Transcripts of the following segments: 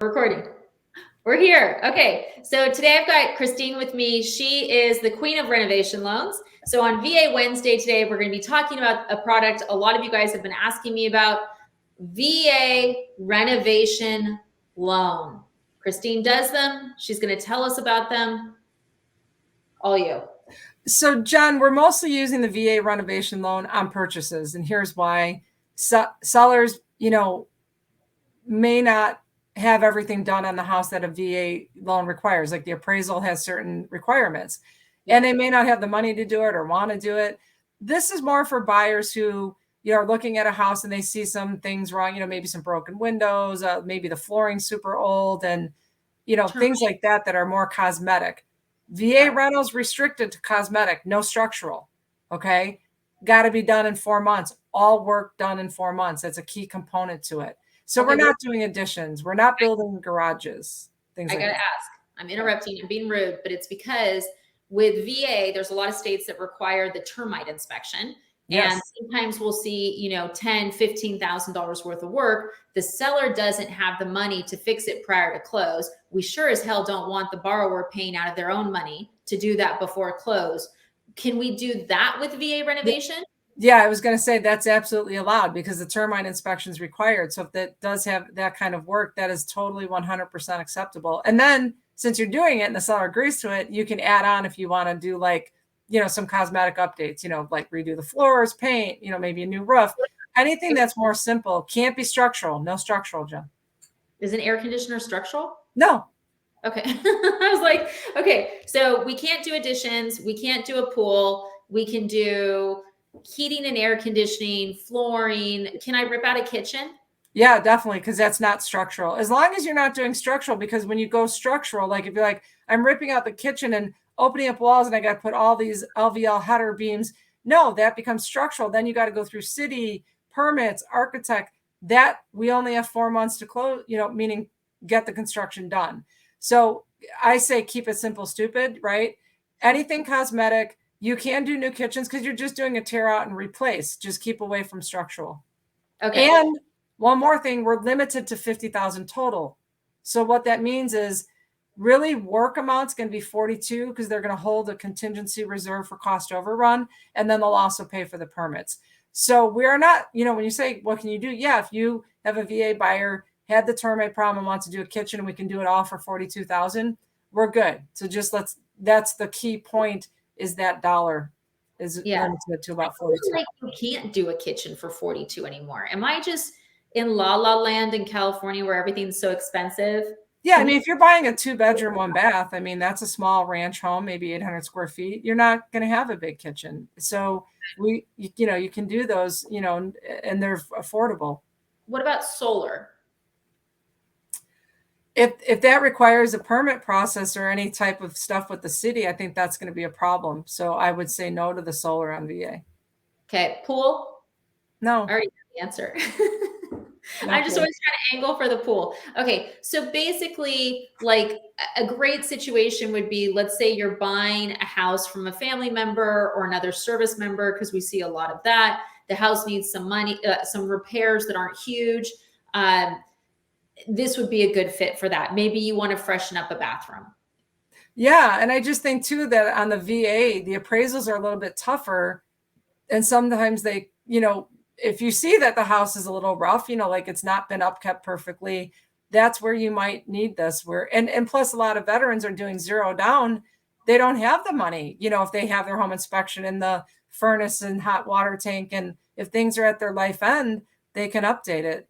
Recording. We're here. Okay. So today I've got Christine with me. She is the queen of renovation loans. So on VA Wednesday today, we're going to be talking about a product a lot of you guys have been asking me about, VA renovation loan. Christine does them. She's going to tell us about them. All you. So John, we're mostly using the VA renovation loan on purchases. And here's why. Sellers, may not have everything done on the house that a VA loan requires. Like the appraisal has certain requirements and they may not have the money to do it or want to do it. This is more for buyers who, are looking at a house and they see some things wrong, maybe some broken windows, maybe the flooring's super old and, things like that are more cosmetic. VA rentals restricted to cosmetic, no structural. Okay. Got to be done in 4 months, all work done in 4 months. That's a key component to it. So we're not doing additions. We're not building garages. Things like that. I got to ask. I'm interrupting and being rude, but it's because with VA, there's a lot of states that require the termite inspection. Yes. And sometimes we'll see, $10,000, $15,000 worth of work. The seller doesn't have the money to fix it prior to close. We sure as hell don't want the borrower paying out of their own money to do that before close. Can we do that with VA renovation? Yeah, I was going to say that's absolutely allowed because the termite inspection is required. So if that does have that kind of work, that is totally 100% acceptable. And then since you're doing it and the seller agrees to it, you can add on if you want to do like, some cosmetic updates, like redo the floors, paint, maybe a new roof, anything that's more simple. Can't be structural. No structural, Jen. Is an air conditioner structural? No. Okay. I was like, okay, so we can't do additions. We can't do a pool. We can do heating and air conditioning, flooring. Can I rip out a kitchen? Yeah, definitely. Because that's not structural. As long as you're not doing structural, because when you go structural, like if you're like, I'm ripping out the kitchen and opening up walls and I got to put all these LVL header beams. No, that becomes structural. Then you got to go through city permits, architect. That we only have 4 months to close, meaning get the construction done. So I say keep it simple, stupid, right? Anything cosmetic. You can do new kitchens because you're just doing a tear out and replace. Just keep away from structural. Okay. And one more thing, we're limited to 50,000 total. So what that means is really work amount's going to be 42 because they're going to hold a contingency reserve for cost overrun. And then they'll also pay for the permits. So we're not, when you say, what can you do? Yeah. If you have a VA buyer, had the termite problem, wants to do a kitchen, and we can do it all for 42,000, we're good. So just that's the key point. Is that dollar is limited to about 42. Like you can't do a kitchen for 42 anymore. Am I just in la la land in California where everything's so expensive? Yeah, I mean, if you're buying a 2-bedroom, 1-bath, I mean, that's a small ranch home, maybe 800 square feet. You're not going to have a big kitchen. So you can do those, and they're affordable. What about solar? If that requires a permit process or any type of stuff with the city, I think that's going to be a problem. So I would say no to the solar on VA. Okay. Pool? No. I already know the answer. I'm just always trying to angle for the pool. Okay. So basically, like a great situation would be, let's say you're buying a house from a family member or another service member, because we see a lot of that. The house needs some money, some repairs that aren't huge. This would be a good fit for that. Maybe you want to freshen up a bathroom. Yeah. And I just think too, that on the VA, the appraisals are a little bit tougher. And sometimes they, if you see that the house is a little rough, like it's not been upkept perfectly, that's where you might need this. And plus a lot of veterans are doing 0 down. They don't have the money, if they have their home inspection and the furnace and hot water tank. And if things are at their life end, they can update it,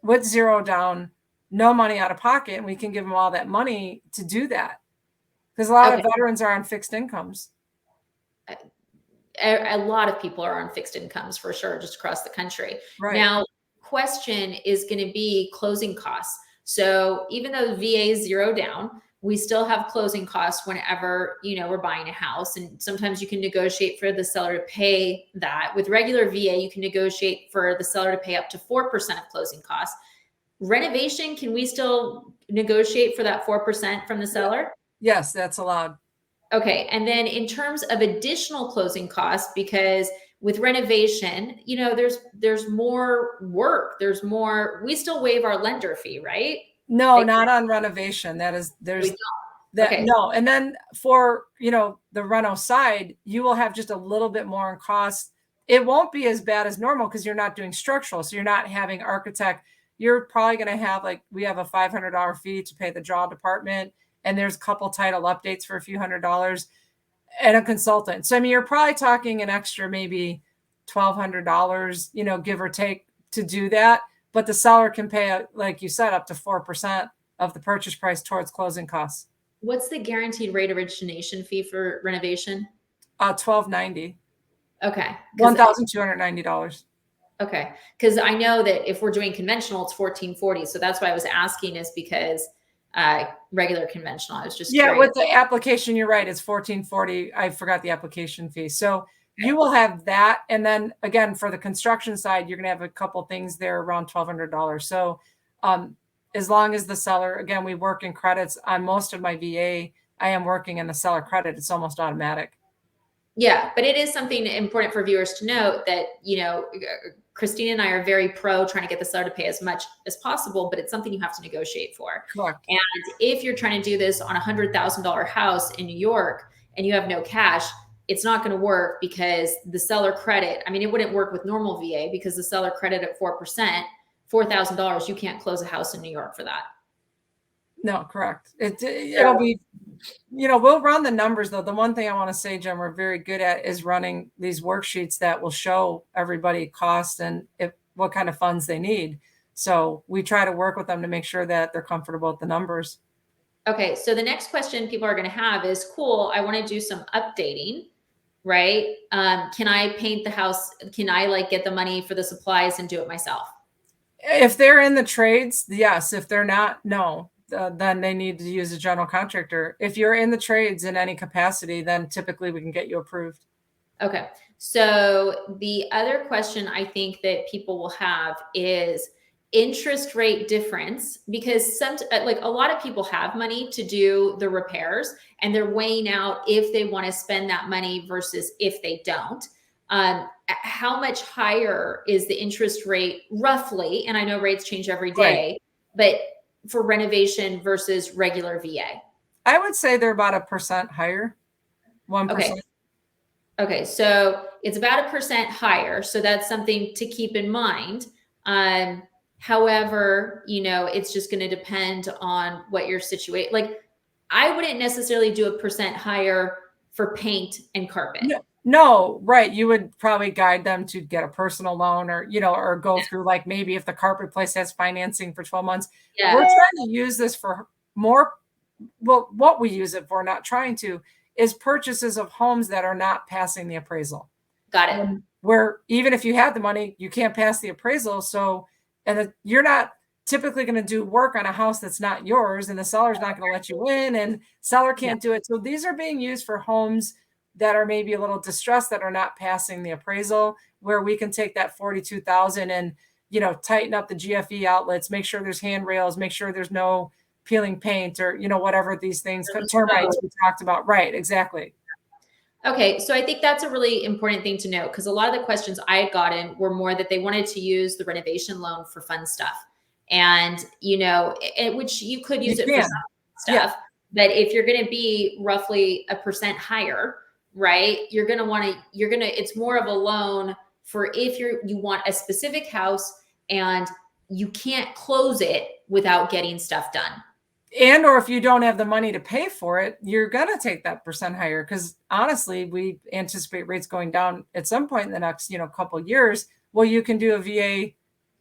with 0 down, no money out of pocket. And we can give them all that money to do that. Because a lot of veterans are on fixed incomes. A lot of people are on fixed incomes for sure, just across the country. Right. Now, question is going to be closing costs. So even though VA is 0 down, we still have closing costs whenever, we're buying a house. And sometimes you can negotiate for the seller to pay that. With regular VA, you can negotiate for the seller to pay up to 4% of closing costs. Renovation, can we still negotiate for that 4% from the seller? Yes, that's allowed. Okay. And then in terms of additional closing costs, because With renovation, there's more work. We still waive our lender fee, right? No, not on renovation. There's that. Okay. No. And then for, the reno side, you will have just a little bit more in cost. It won't be as bad as normal because you're not doing structural. So you're not having architect. You're probably going to have, like, we have a $500 fee to pay the draw department. And there's a couple title updates for a few $100 and a consultant. So, I mean, you're probably talking an extra, maybe $1,200, give or take, to do that. But the seller can pay, like you said, up to 4% of the purchase price towards closing costs. What's the guaranteed rate origination fee for renovation? $1,290. Okay. $1,290. Okay. Because I know that if we're doing conventional, it's $1,440. So that's why I was asking, is because regular conventional. I was just curious. With the application, you're right. It's $1,440. I forgot the application fee. So you will have that. And then again, for the construction side, you're going to have a couple things there around $1,200. So as long as the seller, again, we work in credits on most of my VA, I am working in the seller credit. It's almost automatic. Yeah, but it is something important for viewers to note that, Christina and I are very pro trying to get the seller to pay as much as possible, but it's something you have to negotiate for. Correct. And if you're trying to do this on a $100,000 house in New York and you have no cash, it's not going to work because the seller credit, it wouldn't work with normal VA because the seller credit at 4%, $4,000, you can't close a house in New York for that. No, correct. It'll be, we'll run the numbers though. The one thing I want to say, Jen, we're very good at is running these worksheets that will show everybody cost and what kind of funds they need. So we try to work with them to make sure that they're comfortable with the numbers. Okay. So the next question people are going to have is, cool, I want to do some updating, right? Can I paint the house? Can I get the money for the supplies and do it myself? If they're in the trades, yes. If they're not, no. Then they need to use a general contractor. If you're in the trades in any capacity, then typically we can get you approved. Okay. So the other question I think that people will have is interest rate difference, because a lot of people have money to do the repairs and they're weighing out if they want to spend that money versus if they don't. How much higher is the interest rate roughly? And I know rates change every day, but for renovation versus regular VA? I would say they're about 1% higher. 1%. Okay. So it's about 1% higher. So that's something to keep in mind. However, it's just going to depend on what your situation. I wouldn't necessarily do 1% higher for paint and carpet. No, right. You would probably guide them to get a personal loan or go through, maybe if the carpet place has financing for 12 months. Yeah. We're trying to use this for more. Well, what we use it for, not trying to, is purchases of homes that are not passing the appraisal. Got it. Where even if you have the money, you can't pass the appraisal. So, you're not typically going to do work on a house that's not yours, and the seller's not going to let you in, and seller can't do it. So these are being used for homes that are maybe a little distressed, that are not passing the appraisal, where we can take that 42,000 and, tighten up the GFE outlets, make sure there's handrails, make sure there's no peeling paint or, whatever these things, termites we talked about. Right. Exactly. Okay. So I think that's a really important thing to note, because a lot of the questions I had gotten were more that they wanted to use the renovation loan for fun stuff. And, which you could use it for some stuff, but if you're going to be roughly 1% higher, right, it's more of a loan for if you want a specific house and you can't close it without getting stuff done. And, or if you don't have the money to pay for it, you're going to take that % higher. Because honestly, we anticipate rates going down at some point in the next, couple of years. Well, you can do a VA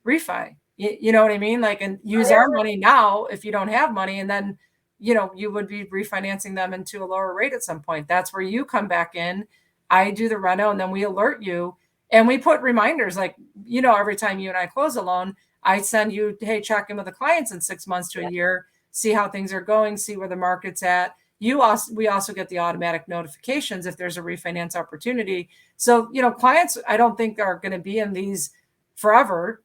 refi, you know what I mean? And use our money now if you don't have money. And then, you would be refinancing them into a lower rate at some point. That's where you come back in. I do the reno, and then we alert you, and we put reminders, every time you and I close a loan, I send you, hey, check in with the clients in 6 months to a year, see how things are going, see where the market's at. We also get the automatic notifications if there's a refinance opportunity. So, clients, I don't think are going to be in these forever,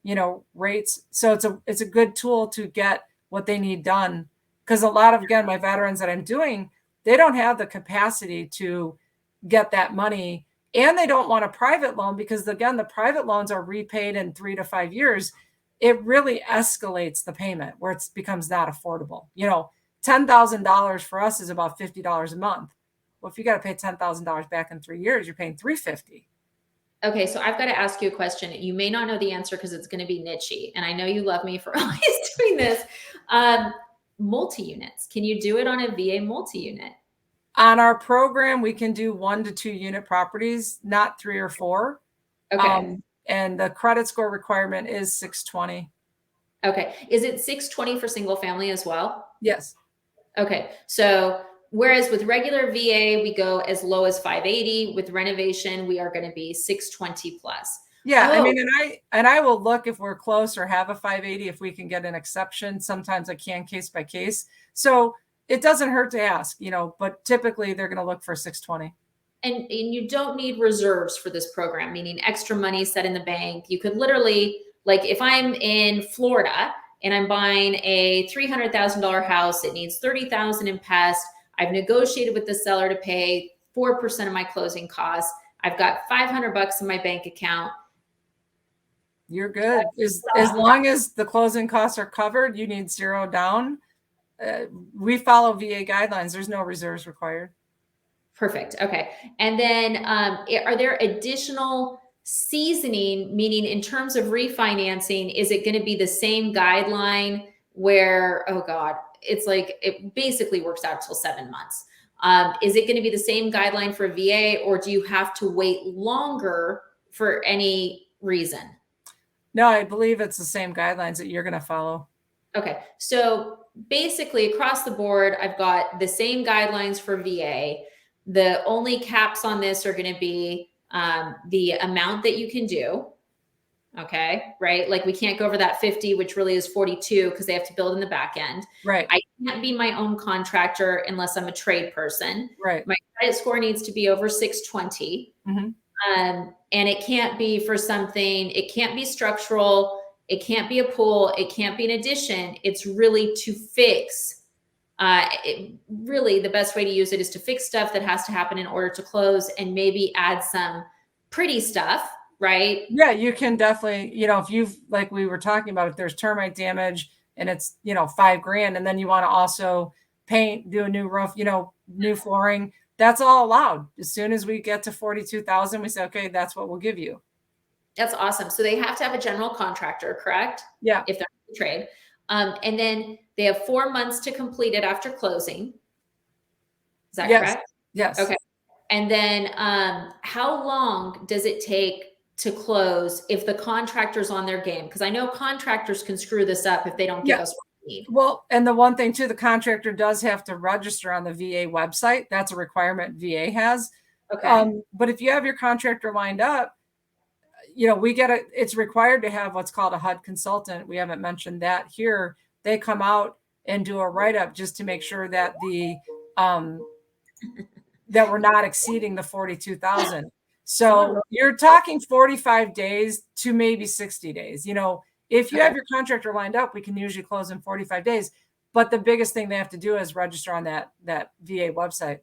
rates. So it's a good tool to get what they need done. Because a lot of, again, my veterans that I'm doing, they don't have the capacity to get that money and they don't want a private loan because, again, the private loans are repaid in 3 to 5 years. It really escalates the payment where it becomes not affordable. $10,000 for us is about $50 a month. Well, if you got to pay $10,000 back in 3 years, you're paying $350. Okay, so I've got to ask you a question. You may not know the answer because it's going to be nichey, and I know you love me for always doing this. Multi-units. Can you do it on a VA multi-unit? On our program, we can do 1 to 2 unit properties, not 3 or 4. Okay. And the credit score requirement is 620. Okay. Is it 620 for single family as well? Yes. Okay. So whereas with regular VA, we go as low as 580. With renovation, we are going to be 620 plus. Yeah. I mean, and I will look if we're close or have a 580, if we can get an exception. Sometimes I can case by case. So it doesn't hurt to ask, but typically they're going to look for 620. And you don't need reserves for this program, meaning extra money set in the bank. You could literally, like if I'm in Florida and I'm buying a $300,000 house, it needs $30,000 in pest. I've negotiated with the seller to pay 4% of my closing costs. I've got $500 in my bank account. You're good. As long as the closing costs are covered, you need 0 down. We follow VA guidelines. There's no reserves required. Perfect. Okay. And then are there additional seasoning, meaning in terms of refinancing, is it going to be the same guideline where, oh God, it's like, it basically works out till 7 months. Is it going to be the same guideline for VA, or do you have to wait longer for any reason? No, I believe it's the same guidelines that you're going to follow. Okay. So basically across the board, I've got the same guidelines for VA. The only caps on this are going to be the amount that you can do. Okay. Right. Like we can't go over that 50, which really is 42 because they have to build in the back end. Right. I can't be my own contractor unless I'm a trade person. Right. My credit score needs to be over 620. Mm-hmm. And it can't be for something, it can't be structural. It can't be a pool. It can't be an addition. It's really to fix. Really, the best way to use it is to fix stuff that has to happen in order to close, and maybe add some pretty stuff, right? Yeah, you can definitely, if you've, like we were talking about, if there's termite damage and it's, $5,000, and then you want to also paint, do a new roof, new flooring, that's all allowed. As soon as we get to 42,000, we say, okay, that's what we'll give you. That's awesome. So they have to have a general contractor, correct? Yeah. If they're in trade. And then they have 4 months to complete it after closing. Is that correct? Yes. Okay. And then how long does it take to close if the contractor's on their game? Because I know contractors can screw this up if they don't give us what we need. Well, and the one thing too, the contractor does have to register on the VA website. That's a requirement VA has. Okay. But if you have your contractor lined up, it's required to have what's called a HUD consultant. We haven't mentioned that here. They come out and do a write-up just to make sure that that we're not exceeding the 42,000. So you're talking 45 days to maybe 60 days. If you have your contractor lined up, we can usually close in 45 days. But the biggest thing they have to do is register on that VA website.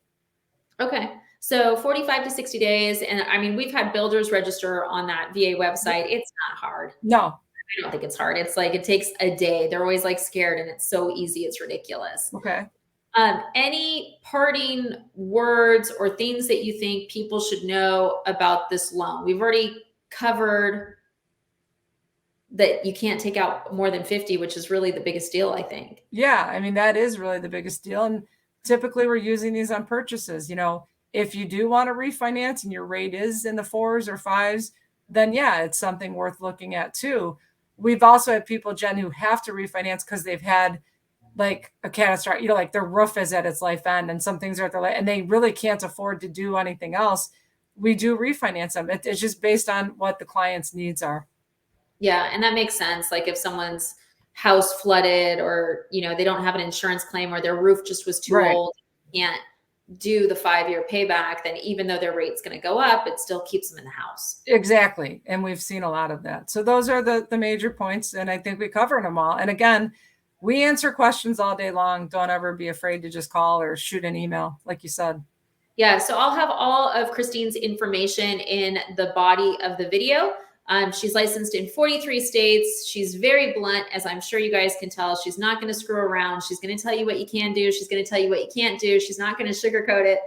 Okay. So 45 to 60 days. And I mean, we've had builders register on that VA website. It's not hard. No, I don't think it's hard. It's like, it takes a day. They're always like scared, and it's so easy. It's ridiculous. Okay. Any parting words or things that you think people should know about this loan? We've already covered that you can't take out more than 50, which is really the biggest deal, I think. Yeah. I mean, that is really the biggest deal. And typically we're using these on purchases. If you do want to refinance and your rate is in the 4s or 5s, then yeah, it's something worth looking at too. We've also had people, Jen, who have to refinance because they've had like a catastrophe, like their roof is at its life end and some things are at their life and they really can't afford to do anything else. We do refinance them. It's just based on what the client's needs are. Yeah. And that makes sense. Like if someone's house flooded, or, they don't have an insurance claim, or their roof just was too old, can't do the 5-year payback, then even though their rate's going to go up, it still keeps them in the house. Exactly. And we've seen a lot of that. So those are the major points. And I think we covered them all. And again, we answer questions all day long. Don't ever be afraid to just call or shoot an email, like you said. Yeah, so I'll have all of Christine's information in the body of the video. She's licensed in 43 states. She's very blunt, as I'm sure you guys can tell. She's not going to screw around. She's going to tell you what you can do. She's going to tell you what you can't do. She's not going to sugarcoat it.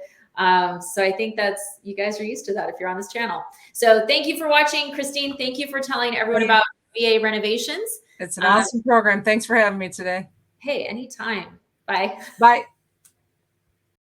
So I think you guys are used to that if you're on this channel. So thank you for watching, Christine. Thank you for telling everyone about VA renovations. It's an awesome program. Thanks for having me today. Hey, anytime. Bye. Bye.